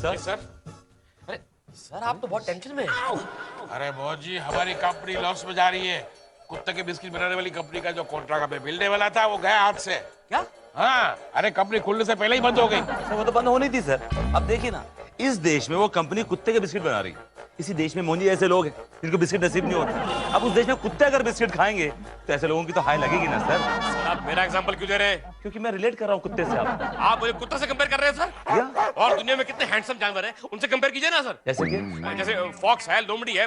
Sir. Sir अरे sir आप तो बहुत टेंशन में हैं। अरे मोहन जी, हमारी कंपनी लॉस में जा रही है। कुत्ते के बिस्किट बनाने वाली कंपनी का जो कॉन्ट्रैक्ट हमें मिलने वाला था वो गया हाथ से। क्या? हाँ, अरे कंपनी खुलने से पहले ही बंद हो गई। सर वो तो बंद होनी थी सर। अब देखिए ना, इस देश में वो कंपनी कुत्ते के बिस्किट बना रही है। इसी देश में मोंजी ऐसे लोग हैं जिनको बिस्किट नसीब नहीं होता। अब उस देश में कुत्ते अगर बिस्किट खाएंगे तो ऐसे लोगों की तो हाय लगेगी ना सर। सर आप मेरा एग्जांपल क्यों दे रहे हैं? क्योंकि मैं रिलेट कर रहा हूँ कुत्ते से। आप मुझे कुत्ते से कंपेयर कर रहे हैं सर? क्या? और दुनिया में कितने हैंडसम जानवर हैं, उनसे कंपेयर कीजिए ना सर। जैसे कि जैसे फॉक्स है, लोमड़ी है,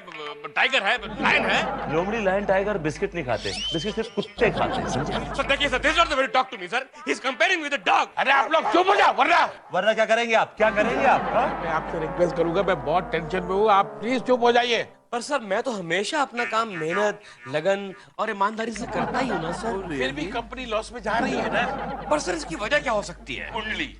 टाइगर है, लायन है। लोमड़ी, लायन, टाइगर बिस्किट नहीं खाते, बिस्किट सिर्फ कुत्ते खाते हैं, समझे? सर देखिए sir, this is not the way to talk to me sir. He is comparing with a dog. अरे आप लोग चुप हो जाओ, वरना क्या करेंगे आप? क्या करेंगे आप? मैं आपसे रिक्वेस्ट करूंगा, मैं बहुत टेंशन में हूँ, आप प्लीज चुप हो जाइए। पर सर मैं तो हमेशा अपना काम मेहनत, लगन और ईमानदारी से करता ही हूँ ना सर। फिर भी कंपनी लॉस में जा रही है ना। पर सर इसकी वजह क्या हो सकती है? कुंडली।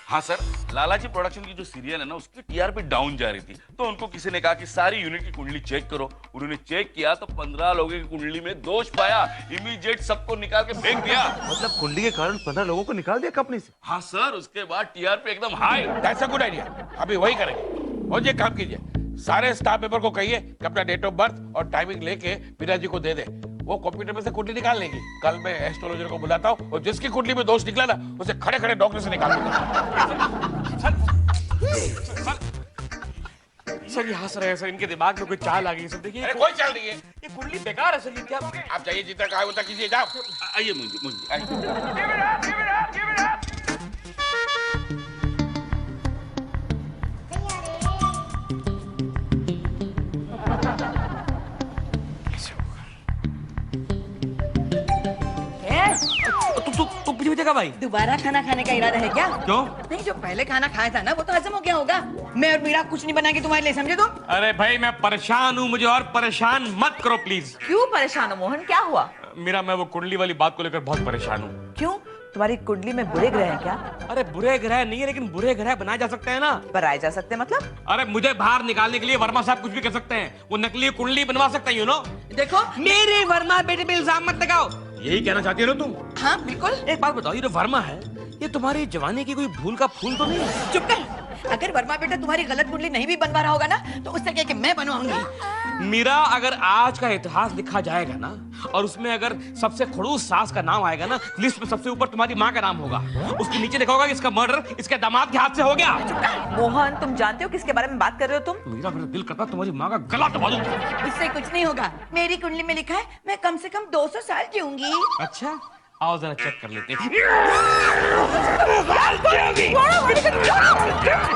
हाँ सर, लालाजी प्रोडक्शन की जो सीरियल है ना, उसकी टीआरपी डाउन जा रही थी, तो उनको किसी ने कहा कि सारी यूनिट की कुंडली चेक करो। उन्होंने चेक किया तो 15 लोगों की कुंडली में दोष पाया। इमीडिएट सबको निकाल के फेंक दिया। मतलब कुंडली के कारण 15 लोगों को निकाल दिया कंपनी से? हाँ सर, उसके बाद टीआरपी एकदम हाई। ऐसा गुड आइडिया, अभी वही करेंगे। और ये काम कीजिए, सारे स्टाफ मेंबर को कहिए कि अपना डेट ऑफ बर्थ और टाइमिंग लेके मीरा जी को दे दे। वो कंप्यूटर में से कुंडली निकाल लेंगी। कल मैं एस्ट्रोलॉजर को बुलाता हूँ और जिसकी कुंडली में दोष निकला ना, उसे खड़े खड़े डॉक्टर से निकाल दूंगा। सर यहाँ सर है सर, इनके दिमाग में कोई चाल आ गई सर। देखिए अरे कोई चल रही है, ये कुंडली बेकार है सर। ये क्या? आप जाइए, जितना कहा उतना कीजिए, जाओ। आइए मुझे आइए। तू पीछे देखा भाई? दोबारा खाना खाने का इरादा है क्या? क्यों? नहीं, जो पहले खाना खाया था ना वो तो हजम हो गया होगा। मैं और मीरा कुछ नहीं बना के तुम्हारे लिए, समझे तुम? अरे भाई मैं परेशान हूँ, मुझे और परेशान मत करो प्लीज। क्यों परेशान हो मोहन, क्या हुआ? मीरा, मैं वो कुंडली वाली बात को लेकर बहुत परेशान हूँ। क्यों, तुम्हारी कुंडली में बुरे ग्रह हैं क्या? अरे बुरे ग्रह नहीं है, लेकिन बुरे ग्रह बनाए जा सकते हैं ना। बनाए जा सकते मतलब? अरे मुझे बाहर निकालने के लिए वर्मा साहब कुछ भी कर सकते हैं। वो नकली कुंडली बनवा सकते हैं, यू नो। देखो मेरे वर्मा बेटे पे इल्जाम मत लगाओ। यही कहना चाहती हो ना तुम? हाँ बिल्कुल। एक बात बताओ, ये जो वर्मा है, ये तुम्हारी जवानी की कोई भूल का फूल तो नहीं है? चुप कर। अगर वर्मा बेटा तुम्हारी गलत कुंडली नहीं भी बनवा रहा होगा ना, तो उससे कह के मैं बनवाऊंगी। मीरा, अगर आज का इतिहास लिखा जाएगा ना, और उसमें अगर सबसे खड़ूस सास का नाम आएगा ना, लिस्ट में सबसे ऊपर तुम्हारी माँ का नाम होगा। उसके नीचे लिखा होगा कि इसका मर्डर इसके दामाद के हाथ से हो गया। मोहन, तुम जानते हो किसके बारे में बात कर रहे हो तुम? मीरा, मेरा दिल करता तुम्हारी माँ का गला दबा दूं। इससे कुछ नहीं होगा। मेरी कुंडली में लिखा है मैं कम से कम 200 साल जीऊंगी। अच्छा, आओ जरा चेक कर लेते हैं।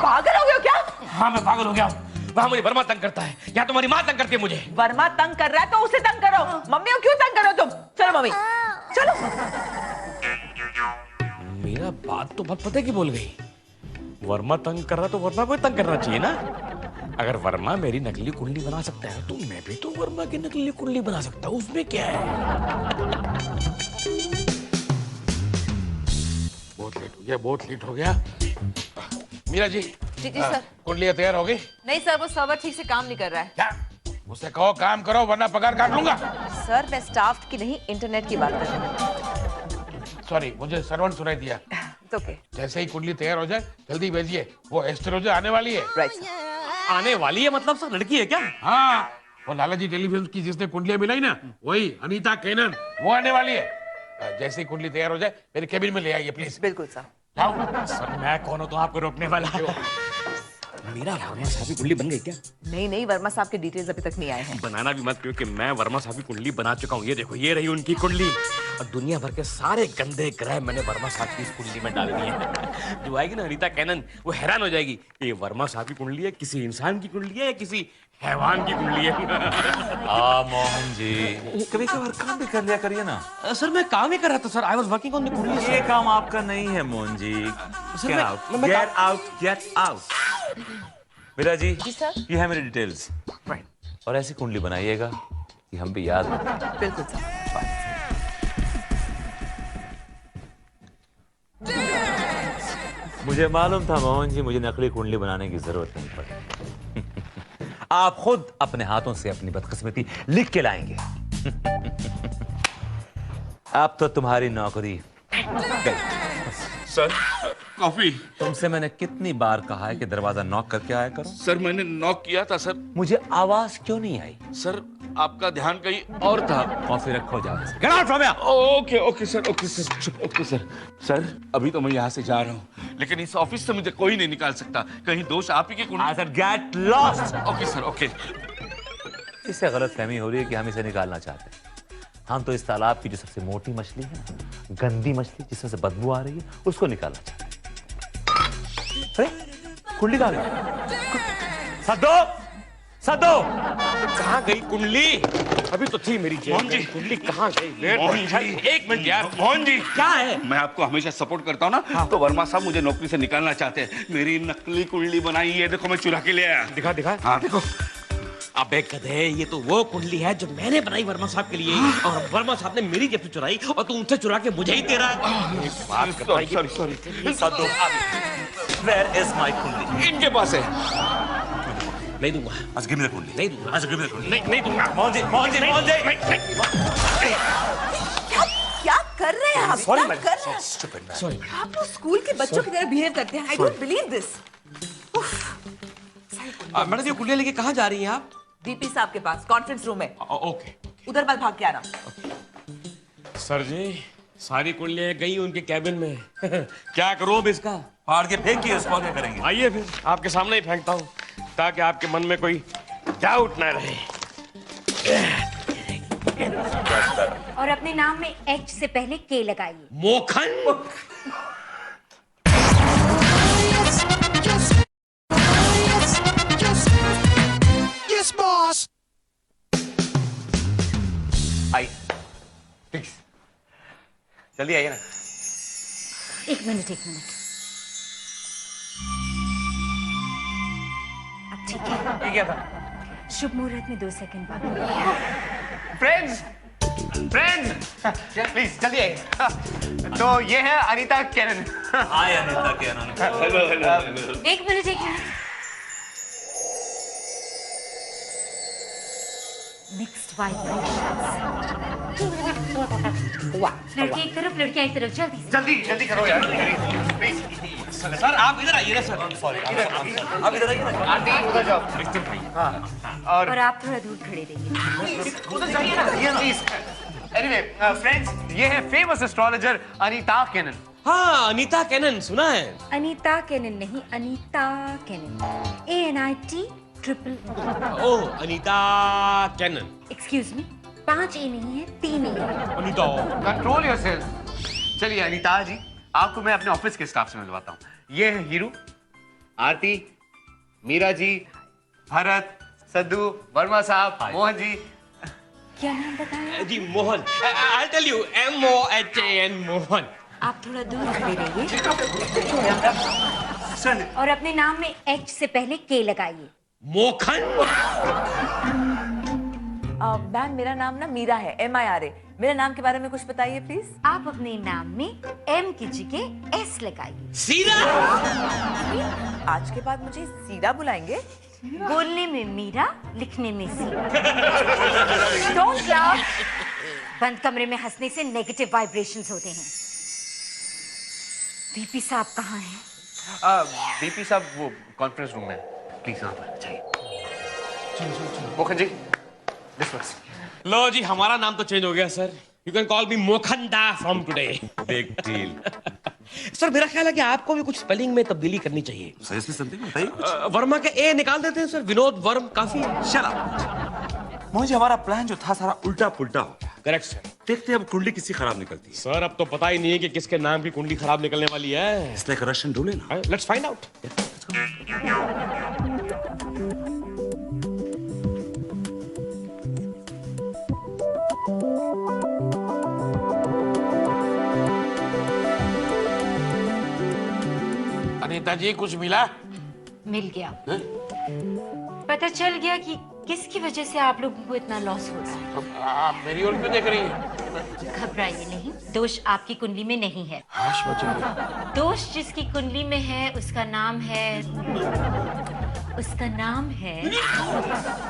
पागल हो गए हो क्या? हाँ मैं पागल हो गया हूँ। वहाँ मुझे वर्मा तंग करता है, या तुम्हारी माँ तंग करती है मुझे। वर्मा तंग कर रहा है तो उसे तंग करो। मम्मी को क्यों तंग करो तुम? चलो मम्मी, चलो। मेरा बात तो बहुत पते की बोल गई। वर्मा तंग कर रहा तो वर्मा को तंग करना चाहिए ना। अगर वर्मा मेरी नकली कुंडली बना सकता है तो मैं भी तो वर्मा की नकली कुंडली बना सकता हूँ, उसमें क्या है? बहुत लेट हो गया। मीरा जी, जी सर। कुंडलियाँ तैयार हो गई? नहीं सर, वो सर्वर ठीक से काम नहीं कर रहा है। क्या? उसे कहो काम करो वरना पगार काट लूंगा। सर मैं स्टाफ की नहीं, इंटरनेट की बात कर रही हूँ। सॉरी, मुझे सर्वेंट सुनाई दिया। ओके। जैसे ही कुंडली तैयार हो जाए जल्दी भेजिए, वो एस्ट्रोलॉजर आने वाली है। Right sir. आने वाली है मतलब सर, लड़की है क्या? हाँ, वो लालाजी टेलीविजन की जिसने कुंडलियाँ मिलाई ना, वही अनीता केनन, वो आने वाली है। जैसे ही कुंडली तैयार हो जाए मेरे केबिन में ले आइए प्लीज। बिल्कुल सर। जाओ। सर मैं कौन हूँ तो आपको रोकने वाला? मेरा वर्मा साहब की कुंडली बन गई क्या? नहीं, वर्मा साहब के डिटेल्स अभी तक नहीं आए हैं। बनाना भी मत, क्योंकि मैं वर्मा साहब की कुंडली बना चुका हूँ। ये देखो, ये रही उनकी कुंडली, और दुनिया भर के सारे गंदे ग्रह मैंने वर्मा साहब की इस कुंडली में डाल दिए हैं। जो आएगी ना अनीता कैनन, वो हैरान हो जाएगी कि ये वर्मा साहब की कुंडली है, किसी इंसान की कुंडली है या किसी हैवान की कुंडली है। मोहन जी, कभी कभार काम भी कर लिया करिए ना। सर मैं काम ही कर रहा था sir, I was working on the kundli. ये काम आपका नहीं है Mohan ji. Get out. Meera ji, sir. ये है मेरी डिटेल्स, और ऐसी कुंडली बनाइएगा कि हम भी याद रखें। बिल्कुल सर। मुझे मालूम था मोहन जी, मुझे नकली कुंडली बनाने की जरूरत नहीं पड़ी। आप खुद अपने हाथों से अपनी बदकिस्मती लिख के लाएंगे। अब तो तुम्हारी नौकरी गई। Sir, coffee. तुमसे मैंने कितनी बार कहा है कि दरवाजा नॉक करके आया करो। सर मैंने नॉक किया था सर। मुझे आवाज क्यों नहीं आई? सर आपका ध्यान कहीं और था। कॉफी रखो, जाओ। Get out from here. Okay okay sir, okay sir, okay sir. Sir अभी तो मैं यहाँ से जा रहा हूँ, लेकिन इस ऑफिस से मुझे कोई नहीं निकाल सकता। कहीं दोष आप ही की कुंडली। I said get lost. Okay sir, okay. इससे गलतफहमी हो रही है कि हम इसे निकालना चाहते हैं। हम तो इस तालाब की जो सबसे मोटी मछली है ना, गंदी मछली जिसमें से बदबू आ रही है, उसको निकालना चाहते हैं। अरे कुंडली कहाँ गई? सदो, सदो। कहाँ गई कुंडली? अभी तो थी मेरी जेब मोहन जी। में। कुंडली कहाँ गई? मोहन जी, एक मिनट यार। मोहन जी, क्या है? मैं आपको हमेशा सपोर्ट करता हूँ ना, तो वर्मा साहब मुझे नौकरी से निकालना चाहते हैं। मेरी नकली कुंडली बनाई है, देखो मैं चुरा के ले आया। दिखा दिखा। हाँ देखो। अबे गधे, ये तो वो कुंडली है जो मैंने बनाई वर्मा साहब के लिए, और वर्मा साहब ने मेरी जेब से चुराई और तू उनसे चुरा के मुझे ही दे रहा है। एक बात करता है सॉरी सॉरी। सदो, वेयर इज माय कुंडली? इनके पास है। नहीं दूंगा, आज गिव मी द कुंडली। नहीं दूंगा, आज गिव मी द कुंडली। नहीं दूंगा। मोहन जी, मोहन जी, मोहन जी। क्या कर रहे हैं आप? Sorry, क्या madam. कर रहे हैं? सॉरी। आप लोग स्कूल के बच्चों की तरह बिहेव करते हैं। I don't believe this. Madam ये कुंडली लेके कहाँ जा रही हैं आप? डीपी साहब के पास कॉन्फ्रेंस रूम में। ओके। उधर मत भाग के आना। सर जी, सारी कुंडलियाँ गई उनके कैबिन में। क्या करूँ अब इसका? फाड़ के फेंकिए उसको, क्या करेंगे? आइए फिर आपके सामने ही फेंकता हूँ, ताकि आपके मन में कोई डाउट ना रहे। और अपने नाम में एच से पहले के लगाइए। मोखन। आई प्लीज जल्दी आइए ना। एक मिनट एक मिनट। अब ठीक है। ये क्या था? शुभ मुहूर्त में 2 सेकंड बाद। फ्रेंड्स प्लीज जल्दी आइए। तो ये है Anita Cannon. Hi Anita Cannon. Hello hello hello. एक मिनट एक मिनट। Mixed vibrations. लड़के एक तरफ लड़कियां एक तरफ, जल्दी से। जल्दी जल्दी करो यार प्लीज। सर आप इधर आइए ना सर। सॉरी, आप इधर आइए ना। आंटी उधर जाओ। हाँ और आप थोड़ा दूर खड़े रहिए। उधर जाइए ना प्लीज। एनीवे फ्रेंड्स, ये है फेमस एस्ट्रोलॉजर अनीता कैनन। हाँ, अनीता कैनन सुना है। अनीता कैनन नहीं, Anita Cannon. ANIT triple. Oh, Anita Cannon. Excuse me, 5 A नहीं है, 3 ए है। अनीता। Control yourself. चलिए अनीता जी, आपको मैं अपने ऑफिस के स्टाफ से मिलवाता हूँ। ये है हीरू, आरती, मीरा जी, भरत, सद्दू, वर्मा साहब, मोहन जी। क्या नाम बताया? जी Mohan. I'll tell you, MOHAN Mohan. आप थोड़ा दूर खड़े रहिए और अपने नाम में एच से पहले के लगाइए। मोखन। मैम मेरा नाम ना मीरा है, MIRA। मेरे नाम के बारे में कुछ बताइए प्लीज। आप अपने नाम में M की जगह S लगाइए। सीधा। आज के बाद मुझे सीधा बुलाएंगे? बोलने में मीरा, लिखने में सी। Don't laugh. बंद कमरे में हंसने से नेगेटिव वाइब्रेशंस होते हैं। VP साहब कहाँ हैं? बीपी साहब वो कॉन्फ्रेंस रूम में। प्लीज यहाँ पर जाइए। Mohan ji, this works. लो जी, हमारा नाम तो चेंज हो गया sir. You can call me Mokhanda from today. Big deal. Sir मेरा ख्याल है कि आपको भी कुछ स्पेलिंग में तब्दीली करनी चाहिए। सीरियसली समथिंग बताइए कुछ। वर्मा के ए निकाल देते हैं सर, विनोद वर्म काफी है। Shut up. मुझे हमारा प्लान जो था सारा उल्टा पुल्टा हो गया। Correct sir. देखते हैं अब कुंडली किसी खराब निकलती है। सर अब तो पता ही नहीं है कि किसके नाम की कुंडली खराब निकलने वाली है। इसलिए एक रशियन ढूंढे ना। Let's find out. Anita ji कुछ मिला? मिल गया। पता चल गया कि किसकी वजह से आप लोगों को इतना लॉस हो रहा है। अब आप मेरी ओर क्यों देख रही हैं? घबराइए नहीं, दोष आपकी कुंडली में नहीं है। हाश बचा। दोष जिसकी कुंडली में है उसका नाम है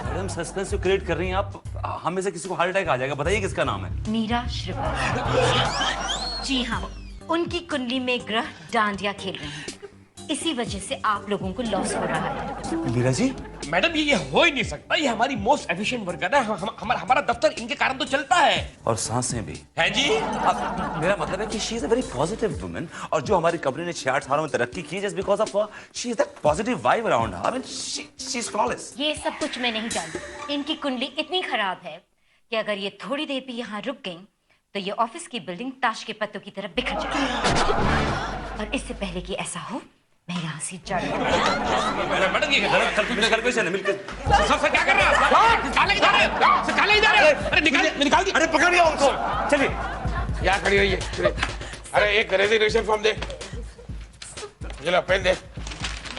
मैडम सस्पेंस क्रिएट कर रही हैं आप। हम में से किसी को हार्ट अटैक आ जाएगा। बताइए किसका नाम है? मीरा श्रीवास्तव। जी हाँ, उनकी कुंडली में ग्रह डांडिया खेल रहे हैं, इसी वजह से आप लोगों को लॉस हो रहा है। मीरा जी, मैडम ये हो ही नहीं सकता, ये हमारी मोस्ट एफिशिएंट वर्कर है, हमारा दफ्तर इनके कारण तो चलता है। और सांसें भी है जी। अब मेरा मतलब है कि she is a very positive woman, और जो हमारी कंपनी ने 6-8 सालों में तरक्की की just because of she is that positive vibe around her. I mean she is flawless. ये सब कुछ मैं नहीं जानती। इनकी कुंडली इतनी खराब है कि अगर ये थोड़ी देर भी यहाँ रुक गई तो ये ऑफिस की बिल्डिंग ताश के पत्तों की तरह बिखर जाएगी। और इससे पहले कि ऐसा हो, मैं यहाँ से जा रही हूँ। मैडम ये गलत घर पे से मिलकर सर क्या कर रहे हैं? निकाले जा रहे हैं, निकाले जा रहे हैं। अरे निकाल दी। अरे पकड़ लिया उनको। चलिए यहाँ खड़ी रहिए। अरे एक रेजिग्नेशन फॉर्म दे, चलो पेन दे।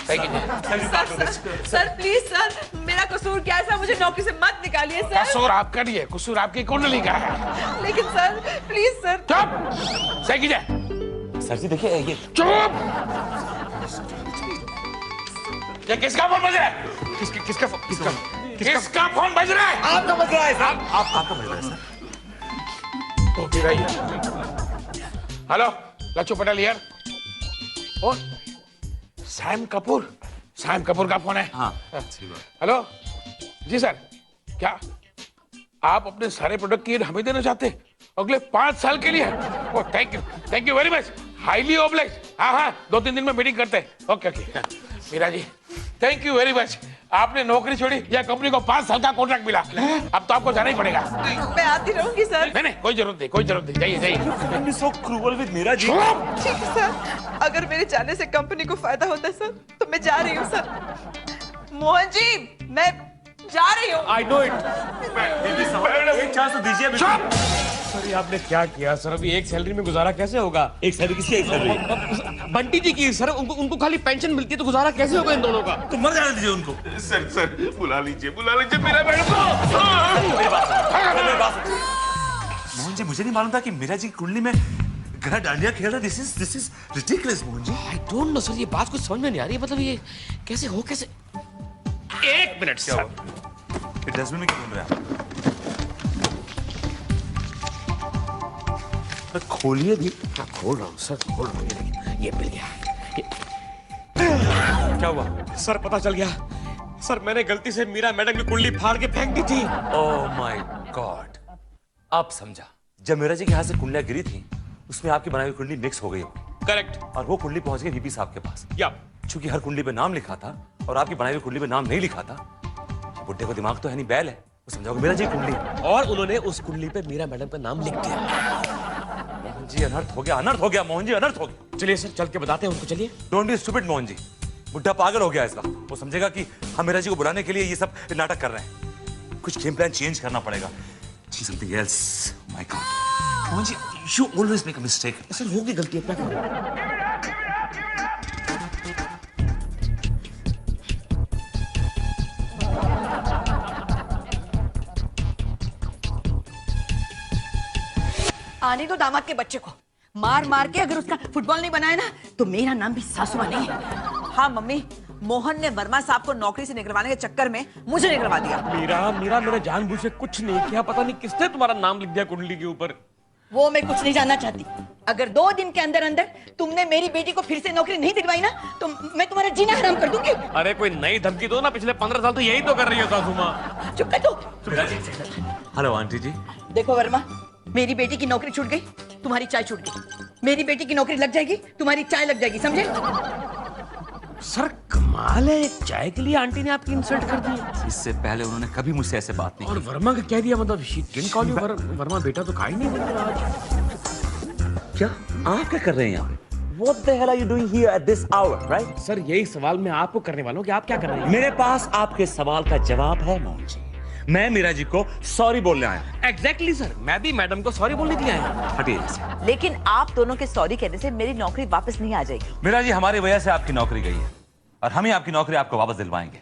सर प्लीज सर, मेरा कसूर क्या है सर? मुझे नौकरी से मत निकालिए सर। कसूर आपका नहीं है, कसूर आपकी कुंडली का है। लेकिन सर प्लीज सर। चुप, सही कीजिए। सर जी देखिए ये चुप। ये किसका फोन बज रहा है? किसका फोन बज रहा है? आपका बज रहा है सर। आपका बज रहा है सर। तो फिर आइए। Hello, Lachhu Patel here. ओ, सैम कपूर। सैम कपूर का फोन है। हाँ। हेलो जी सर, क्या आप अपने सारे प्रोडक्ट की एड हमें देना चाहते हैं अगले 5 साल के लिए? Oh thank you very much, highly oblige. हाँ हाँ, 2-3 दिन में मीटिंग करते हैं। Okay okay. Meera ji thank you very much, आपने नौकरी छोड़ी या कंपनी को 5 साल का कॉन्ट्रैक्ट मिला। अब तो आपको जाना ही पड़ेगा। मैं आती रहूंगी सर। नहीं कोई जरूरत नहीं, जाइए जाइए। सो क्रूअल विद मीरा जी। ठीक है सर, अगर मेरे जाने से कंपनी को फायदा होता है सर तो मैं जा रही हूँ सर। मोहन जी मैं जा रही हूँ। I know it. एक चांस तो दीजिए। सर ये आपने क्या किया सर? अभी एक सैलरी में गुजारा कैसे होगा? एक सैलरी किसकी? एक सैलरी बंटी जी की सर, उनको खाली पेंशन मिलती है, तो गुजारा कैसे होगा इन दोनों का? तो मर जाने दीजिए उनको। सर बुला लीजिए मेरा मैडम को। मोहन जी मुझे नहीं मालूम था कि मीरा जी की कुंडली में ग्रह डांडिया खेल रहा है। This is ridiculous Mohan ji. I don't know sir, ये बात कुछ समझ में नहीं आ रही है। मतलब ये कैसे हो, कैसे? एक मिनट सर, ये डस्टबिन में क्यों ढूंढ रहे हैं? खोलिए भी। क्या खोल रहा हूँ सर, खोल रहा हूँ। ये देखिए, ये मिल गया। क्या हुआ सर? पता चल गया सर, मैंने गलती से मीरा मैडम की कुंडली फाड़ के फेंक दी थी। ओह माय गॉड, अब समझा। जब मीरा जी के हाथ से कुंडलियां गिरी थी उसमें आपकी बनाई हुई कुंडली मिक्स हो गई होगी। करेक्ट। और वो कुंडली पहुंच गई वीपी साहब के पास। या चूंकि हर कुंडली पे नाम लिखा था और आपकी बनाई हुई कुंडली पे नाम नहीं लिखा था, बुड्ढे को दिमाग तो है नहीं, बैल है, वो समझा मीरा जी कुंडली। और उन्होंने उस कुंडली पे मीरा मैडम का नाम लिख दिया। मोहन जी अनर्थ हो गया मोहन जी, अनर्थ हो गया। चलिए सर, चल के बताते हैं उनको। चलिए। Don't be stupid Mohan ji, बुड्ढा पागल हो गया इस वक्त। वो समझेगा कि हम मीरा जी को बुलाने के लिए ये सब नाटक कर रहे हैं। कुछ गेम प्लान चेंज करना पड़ेगा। Something else. My god Mohan ji, you always make a mistake. Sir होगी गलती, अपना करो। आने दो दामाद के बच्चे को, मार मार के अगर उसका फुटबॉल नहीं बनाया ना तो मेरा नाम भी सासुमा नहीं है। हाँ मम्मी, मोहन ने वर्मा साहब को नौकरी से निकलवाने के चक्कर में मुझे निकलवा दिया। मीरा मैंने जानबूझ के कुछ नहीं किया। पता नहीं किसने तुम्हारा नाम लिख दिया कुंडली के ऊपर। वो मैं कुछ नहीं जानना चाहती। अगर 2 दिन के अंदर अंदर तुमने मेरी बेटी को फिर से नौकरी नहीं दिलवाई ना तो मैं तुम्हारा जीना हराम कर दूंगी। अरे कोई नई धमकी दो ना, पिछले 15 साल तो यही तो कर रही हो सासुमा। चुप कर दो। हेलो आंटी जी। देखो वर्मा, मेरी बेटी की नौकरी छूट गई, तुम्हारी चाय छूट गई। मेरी बेटी की नौकरी लग जाएगी, तुम्हारी चाय लग जाएगी, समझे? सर कमाल है, चाय के लिए आंटी ने आपकी इंसल्ट कर दी। इससे पहले उन्होंने कभी मुझसे ऐसे बात नहीं और वर्मा का कह दिया, मतलब she didn't call you Verma बेटा तो खाई नहीं बनता आज। क्या आप क्या कर रहे हैं यहाँ पे? What the hell are you doing here at this hour, right? Sir यही सवाल मैं आपको करने वाला हूँ कि आप क्या कर रहे हैं? मेरे पास आपके सवाल का जवाब है मोहन जी। मैं मीरा जी को सॉरी बोलने आया। एग्जैक्टली सर, मैं भी मैडम को सॉरी बोलने के लिए आया। हटिए से। लेकिन आप दोनों के सॉरी कहने से मेरी नौकरी वापस नहीं आ जाएगी। मीरा जी, हमारी वजह से आपकी नौकरी गई है और हम ही आपकी नौकरी आपको वापस दिलवाएंगे।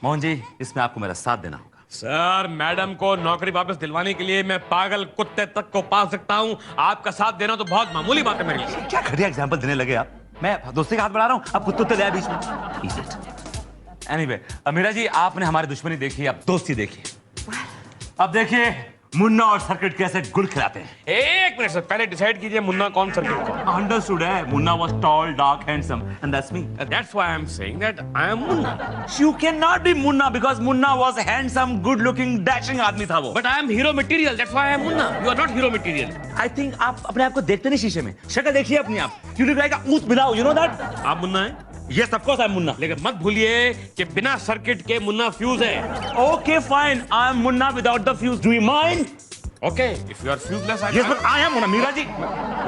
मोहन जी, इसमें आपको मेरा साथ देना होगा। सर मैडम को नौकरी वापस दिलवाने के लिए मैं पागल कुत्ते तक को पाल सकता हूँ, आपका साथ देना तो बहुत मामूली बात है मेरे लिए। क्या घटिया एग्जाम्पल देने लगे आप? मैं दोस्ती का हाथ बढ़ा रहा हूँ, अब कुत्ते ले बीच में। एनीवे, मीरा जी आपने हमारी दुश्मनी देखी, अब दोस्ती देखी। अब देखिए, मुन्ना और सर्किट कैसे गुल खिलाते हैं। एक मिनट सर, पहले डिसाइड कीजिए मुन्ना कौन सर्किट कौन। अंडरस्टूड है, Munna was tall, dark, handsome and that's me. That's why I'm saying that I am Munna. You cannot be Munna because Munna was handsome, good looking, dashing आदमी था वो। But I am hero material. That's why I am Munna. You are not hero material। I think आप अपने आप को देखते नहीं शीशे में, शक्ल देखिए अपनी आप। You look like a ऊँट बिलाव, you know that? आप मुन्ना हैं? Yes, of course I'm Munna. लेकिन मत भूलिए कि बिना सर्किट के मुन्ना फ्यूज है। Okay, fine. I'm Munna without the fuse. Do you mind? Okay, if you are fuseless, I Yes, but I am Munna. Meera ji,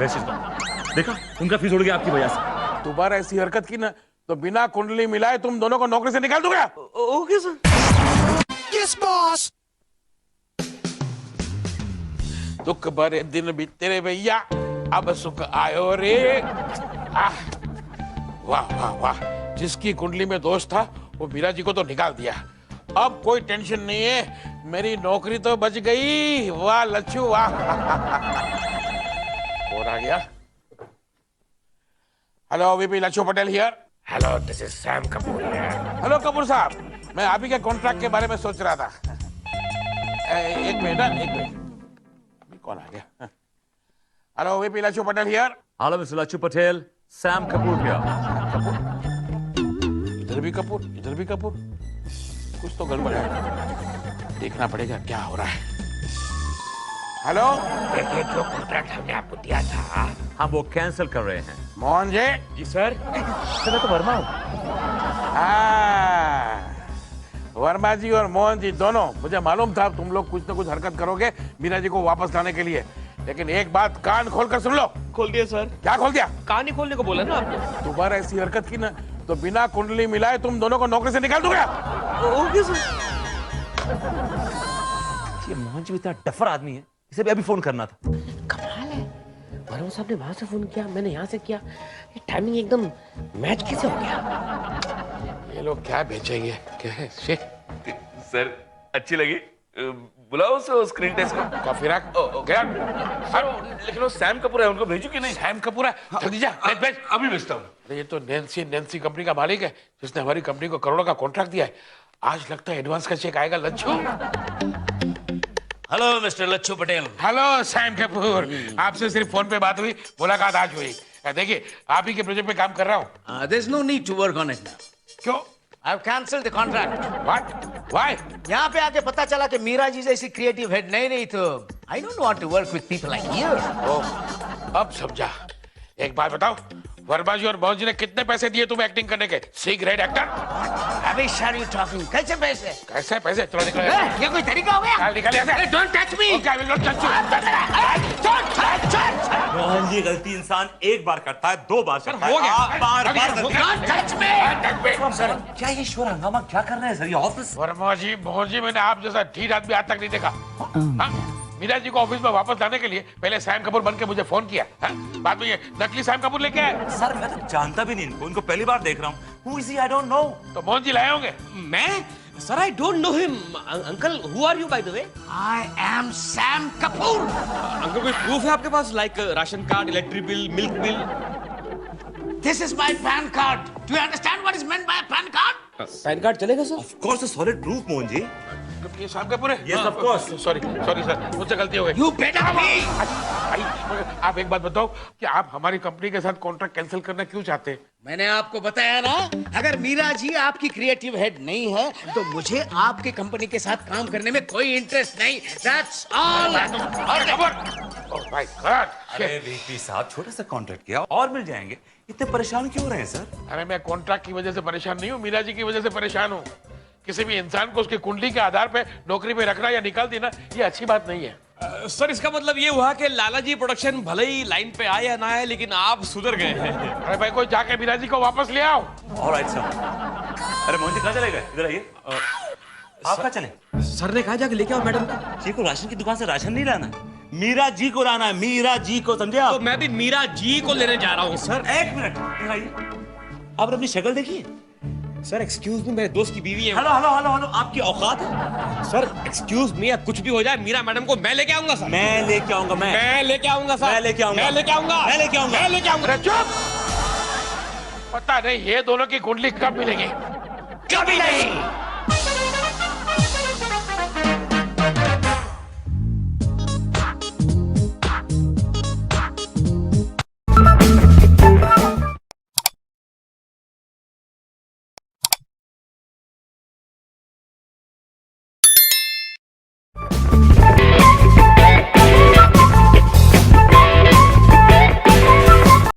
वैसे देखा, उनका फ्यूज उड़ गया आपकी वजह से। दोबारा ऐसी हरकत की ना तो बिना कुंडली मिलाए तुम दोनों को नौकरी से निकाल दूंगा। Okay, sir. Yes, boss. दुख भरे दिन बीते रे भैया, अब सुख आयो रे। वाह वाह वाह, जिसकी कुंडली में दोष था वो मीरा जी को तो निकाल दिया। अब कोई टेंशन नहीं है, मेरी नौकरी तो बच गई। वाह लच्छू वाह। कौन आ गया? Hello VP Lachhu Patel here. Hello, this is Sam Kapoor here। Hello Kapoor साहब, मैं आप ही के कॉन्ट्रैक्ट के बारे में सोच रहा था। एक मिनट, एक मिनट, कौन आ गया? Hello VP Lachhu Patel here. Hello, Mr. Lachu Patel. Sam Kapoor here. इधर भी कपूर, इधर भी कपूर, कुछ तो गड़बड़ है। देखना पड़ेगा क्या हो रहा है। हेलो, ये जो कॉन्ट्रैक्ट हमने आपको दिया था, हम वो कैंसिल कर रहे हैं। मोहन जी। जी सर। मैं तो वर्मा हूँ। वर्मा जी और मोहन जी दोनों, मुझे मालूम था तुम लोग कुछ न कुछ हरकत करोगे मीरा जी को वापस लाने के लिए, लेकिन एक बात कान खोल कर सुन लो। खोल दिया सर। क्या खोल दिया? कान ही खोलने को बोला ना आपने। दोबारा ऐसी हरकत की ना तो बिना कुंडली मिलाए तुम दोनों को नौकरी से निकाल दूंगा। Okay sir. ये मोहन जी इतना डफर आदमी है, इसे भी अभी फोन करना था। कमाल है, वर्मा साहब ने वहां से फोन किया, मैंने यहाँ से किया, ये टाइमिंग एकदम मैच कैसे हो गया? ये लोग क्या बेचेंगे? क्या है? सर अच्छी लगी, बुलाओ उसे स्क्रीन टेस्ट को। कॉफी रख। गया? लेकिन वो सैम कपूर है, उनको भेजू कि नहीं? सैम कपूर है, जल्दी जा, भेज। अभी भेजता हूँ। अरे ये तो नैन्सी कंपनी का मालिक है, जिसने हमारी कंपनी को करोड़ों का कॉन्ट्रैक्ट दिया है। आज लगता है एडवांस का चेक आएगा Lachhu. Hello mister Lachhu Patel. Hello Sam Kapoor, आपसे सिर्फ फोन पे बात हुई, मुलाकात आज हुई। देखिए आप ही के प्रोजेक्ट पे काम कर रहा हूँ। There's no need to work on it now. क्यों? I've cancelled the contract. What? Why? यहाँ पे आके पता चला कि मीरा जी जैसी क्रिएटिव हेड नहीं तो I don't want to work with people like you. अब समझा। एक बात बताओ, वर्मा जी और मोहन जी ने कितने पैसे दिए तुम्हें एक्टिंग करने के? C grade actor. Rubbish are you talking? कैसे पैसे? कैसे पैसे? चलो निकलो। ये कोई तरीका हो गया? निकल यहाँ से। Don't touch me. Okay, I will not touch you. Mohan ji गलती इंसान एक बार करता है, दो बार करता है। हो गया। आप बार-बार गलती- Don't touch me. सर, क्या ये शोर हंगामा क्या कर रहे हैं सर, ये ऑफिस? वर्मा जी, मोहन जी, मैंने आप जैसा ढीठ आदमी आज तक नहीं देखा। हाँ? मीरा जी को ऑफिस में वापस लाने के लिए पहले सैम कपूर बन के मुझे फोन किया, हाँ? बाद में ये नकली सैम कपूर लेके आए। सर मैं तो जानता भी नहीं इनको, इनको पहली बार देख रहा हूँ। Who is he? I don't know. तो मोहन जी लाए होंगे। मैं? Sir I don't know him. Uncle who are you by the way? I am Sam Kapoor. Uncle कोई प्रूफ है आपके पास, like ration card, electric bill, milk bill? This is my PAN card. Do you understand what is meant by a PAN card? PAN card चलेगा सर? Of course, a solid proof, Mohan ji. ये Sam Kapoor है? Yes, of course. Sorry sir, मुझसे गलती हो गई। You better be. आप एक बात बताओ कि आप हमारी कंपनी के साथ कॉन्ट्रैक्ट कैंसिल करना क्यों चाहते हैं? मैंने आपको बताया ना, अगर मीरा जी आपकी क्रिएटिव हेड नहीं है तो मुझे आपकी कंपनी के साथ काम करने में कोई इंटरेस्ट नहीं। That's all. Oh my God! अरे वीपी साहब, छोटा सा कॉन्ट्रैक्ट किया और मिल जाएंगे, इतने परेशान क्यों हो रहे हैं सर? अरे मैं कॉन्ट्रैक्ट की वजह से परेशान नहीं हूँ, मीरा जी की वजह से परेशान हूँ। किसी भी इंसान को उसकी कुंडली के आधार पे नौकरी पे रखना या निकाल देना, ये अच्छी बात नहीं है। सर इसका मतलब ये हुआ कि लाला जी प्रोडक्शन भले ही लाइन पे आए या ना आए, लेकिन आप सुधर गए हैं। अरे भाई कोई जाके मीरा जी को वापस ले आओ। Alright, sir. अरे मोहन जी कहाँ चले गए? इधर आइए। आप कहाँ चले? सर ने कहा जाके लेके आओ मैडम को। जी को राशन की दुकान से राशन नहीं लाना, मीरा जी को लाना है, मीरा जी को, समझे आप? तो मैं भी मीरा जी को लेने जा रहा हूँ सर। एक मिनट, इधर आइए। आप अपनी शक्ल देखिए। सर एक्सक्यूज मी, मेरे दोस्त की बीवी है। हेलो हेलो हेलो हेलो, आपकी औकात है? सर एक्सक्यूज मी, कुछ भी हो जाए मीरा मैडम को मैं लेके आऊंगा सर। मैं लेके आऊंगा, मैं लेके आऊंगा सर। मैं लेके आऊंगा, मैं लेके आऊंगा, मैं लेके आऊंगा, मैं लेके आऊंगा। चुप! पता नहीं ये दोनों की कुंडली कब मिलेगी। कभी नहीं।